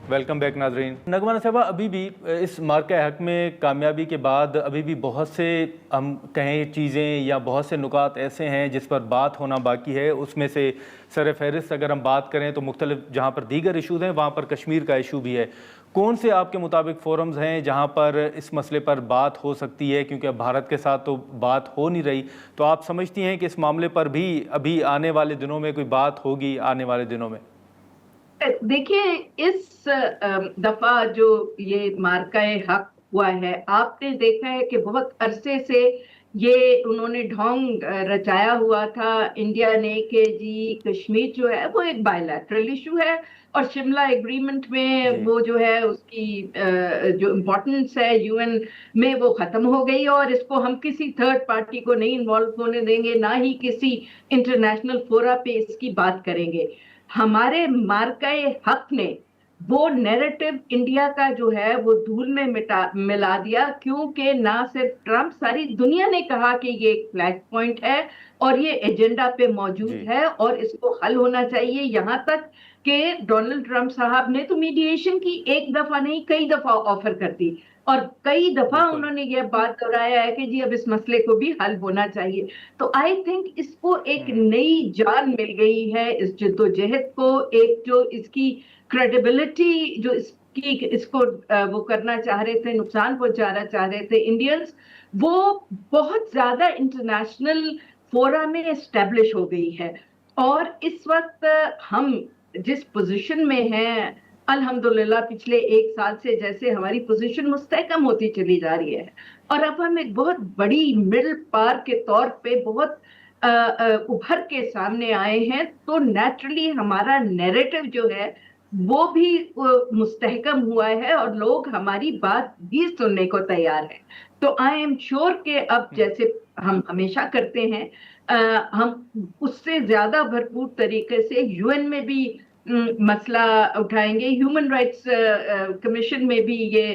Welcome back ناظرین۔ نغمہ صاحبہ، ابھی بھی اس مارکہ حق میں کامیابی کے بعد ابھی بھی بہت سے ہم کہیں چیزیں یا بہت سے نکات ایسے ہیں جس پر بات ہونا باقی ہے۔ اس میں سے سر فہرست اگر ہم بات کریں تو مختلف جہاں پر دیگر ایشوز ہیں وہاں پر کشمیر کا ایشو بھی ہے۔ کون سے آپ کے مطابق فورمز ہیں جہاں پر اس مسئلے پر بات ہو سکتی ہے؟ کیونکہ بھارت کے ساتھ تو بات ہو نہیں رہی، تو آپ سمجھتی ہیں کہ اس معاملے پر بھی ابھی آنے والے دنوں میں کوئی بات ہوگی آنے والے دنوں میں؟ دیکھیے، اس دفعہ جو یہ مارکہ حق ہوا ہے، آپ نے دیکھا ہے کہ بہت عرصے سے یہ انہوں نے ڈھونگ رچایا ہوا تھا انڈیا نے کہ جی کشمیر جو ہے وہ ایک بائی لیٹرل ایشو ہے، اور شملہ ایگریمنٹ میں جی وہ جو ہے اس کی جو امپورٹنس ہے یو این میں وہ ختم ہو گئی، اور اس کو ہم کسی تھرڈ پارٹی کو نہیں انوالو ہونے دیں گے، نہ ہی کسی انٹرنیشنل فورا پہ اس کی بات کریں گے۔ ہمارے مارکہ حق نے وہ نیریٹو انڈیا کا جو ہے وہ دھول میں ملا دیا، کیونکہ نہ صرف ٹرمپ، ساری دنیا نے کہا کہ یہ ایک فلیگ پوائنٹ ہے اور یہ ایجنڈا پہ موجود جی ہے اور اس کو حل ہونا چاہیے۔ یہاں تک کہ ڈونلڈ ٹرمپ صاحب نے تو میڈیشن کی ایک دفعہ نہیں کئی دفعہ آفر کر دی، اور کئی دفعہ بالکل۔ انہوں نے یہ بات دہرایا ہے کہ جی اب اس مسئلے کو بھی حل ہونا چاہیے۔ تو آئی تھنک اس کو ایک نئی جان مل گئی ہے اس جدوجہد کو، ایک جو اس کی کریڈیبلٹی جو اس کو وہ کرنا چاہ رہے تھے، نقصان پہنچانا چاہ رہے تھے انڈینز، وہ بہت زیادہ انٹرنیشنل فورا میں اسٹیبلش ہو گئی ہے۔ اور اس وقت ہم جس پوزیشن میں ہیں، الحمدللہ پچھلے ایک سال سے جیسے ہماری پوزیشن مستحکم ہوتی چلی جا رہی ہے، اور اب ہم ایک بہت بڑی مڈل پار کے طور پہ بہت ابھر کے سامنے آئے ہیں، تو نیچرلی ہمارا نیریٹو جو ہے وہ بھی مستحکم ہوا ہے اور لوگ ہماری بات بھی سننے کو تیار ہیں۔ تو آئی ایم شیور کہ اب جیسے ہم ہمیشہ کرتے ہیں، ہم اس سے زیادہ بھرپور طریقے سے یو این میں بھی مسئلہ اٹھائیں گے، ہیومن رائٹس کمیشن میں بھی یہ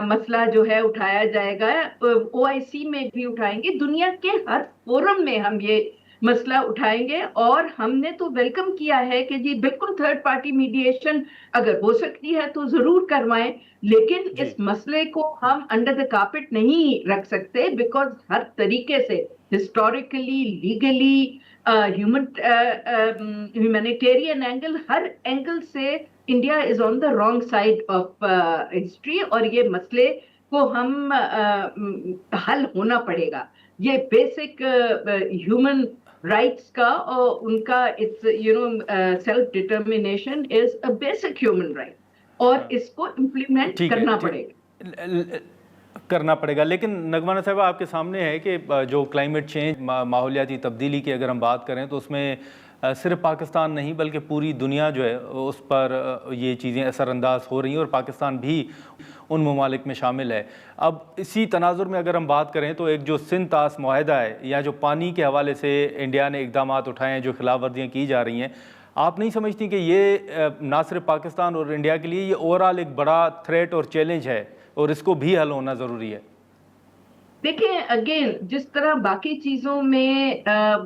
مسئلہ جو ہے اٹھایا جائے گا، او آئی سی میں بھی اٹھائیں گے، دنیا کے ہر فورم میں ہم یہ مسئلہ اٹھائیں گے۔ اور ہم نے تو ویلکم کیا ہے کہ جی بالکل تھرڈ پارٹی میڈیشن اگر ہو سکتی ہے تو ضرور کروائیں، لیکن جی اس مسئلے کو ہم انڈر دا کارپٹ نہیں رکھ سکتے، بیکاز ہر طریقے سے ہسٹوریکلی، لیگلی، ہیومینیٹیرین اینگل، ہر اینگل سے India is on the wrong side of history, اور یہ مسئلے کو ہم حل ہونا پڑے گا۔ یہ بیسک ہیومن رائٹس کا اور ان کا self determination is a basic human right, اور اس کو امپلیمنٹ ٹھیک ہے، کرنا پڑے گا۔ کرنا پڑے گا۔ لیکن نغمہ صاحبہ، آپ کے سامنے ہے کہ جو کلائمیٹ چینج، ماحولیاتی تبدیلی کی اگر ہم بات کریں تو اس میں صرف پاکستان نہیں بلکہ پوری دنیا جو ہے اس پر یہ چیزیں اثر انداز ہو رہی ہیں، اور پاکستان بھی ان ممالک میں شامل ہے۔ اب اسی تناظر میں اگر ہم بات کریں تو ایک جو سندھ طاس معاہدہ ہے، یا جو پانی کے حوالے سے انڈیا نے اقدامات اٹھائے ہیں، جو خلاف ورزیاں کی جا رہی ہیں، آپ نہیں سمجھتی کہ یہ نہ صرف پاکستان اور انڈیا کے لیے یہ اوورآل ایک بڑا تھریٹ اور چیلنج ہے، اور اس کو بھی حل ہونا ضروری ہے؟ دیکھیں، اگین جس طرح باقی چیزوں میں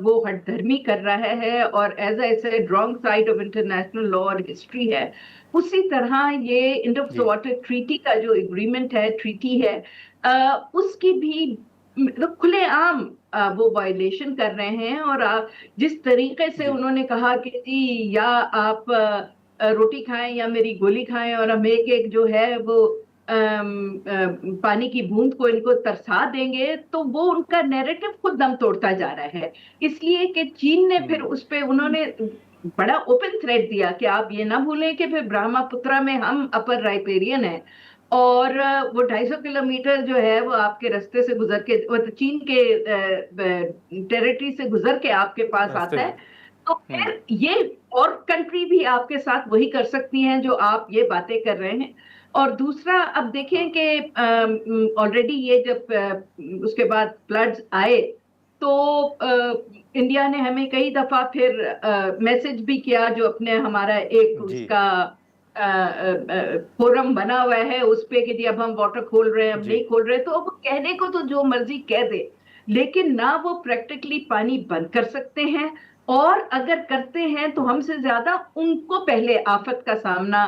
وہ ہٹ دھرمی کر رہا ہے اور as a said wrong side of international law اور ہسٹری ہے، اسی طرح یہ انڈو جی واٹر ٹریٹی کا جو اگریمنٹ ہے، ٹریٹی ہے، اس کی بھی کھلے عام وہ وائلیشن کر رہے ہیں۔ اور جس طریقے سے جی انہوں نے کہا کہ جی یا آپ روٹی کھائیں یا میری گولی کھائیں، اور ہم ایک ایک جو ہے وہ پانی کی بوند کو ان کو ترسا دیں گے، تو وہ ان کا نیریٹو خود دم توڑتا جا رہا ہے۔ اس لیے کہ چین نے پھر اس پہ انہوں نے بڑا اوپن تھریٹ دیا کہ آپ یہ نہ بھولیں کہ پھر برہما پترا میں ہم اپر رائپیرین ہیں، اور وہ 250 کلومیٹر جو ہے وہ آپ کے رستے سے گزر کے، چین کے ٹیریٹری سے گزر کے آپ کے پاس راستے آتا ہے۔ تو ہوں پھر یہ اور کنٹری بھی آپ کے ساتھ وہی کر سکتی ہیں جو آپ یہ باتیں کر رہے ہیں۔ اور دوسرا، اب دیکھیں کہ آلریڈی یہ جب اس کے بعد فلڈز آئے تو انڈیا نے ہمیں کئی دفعہ پھر میسج بھی کیا، جو اپنے ہمارا ایک اس جی کا فورم بنا ہوا ہے اس پہ کہ جی اب ہم واٹر کھول رہے ہیں، اب جی نہیں کھول رہے، تو اب کہنے کو تو جو مرضی کہہ دے، لیکن نہ وہ پریکٹیکلی پانی بند کر سکتے ہیں، اور اگر کرتے ہیں تو ہم سے زیادہ ان کو پہلے آفت کا سامنا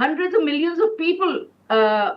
hundreds of millions of people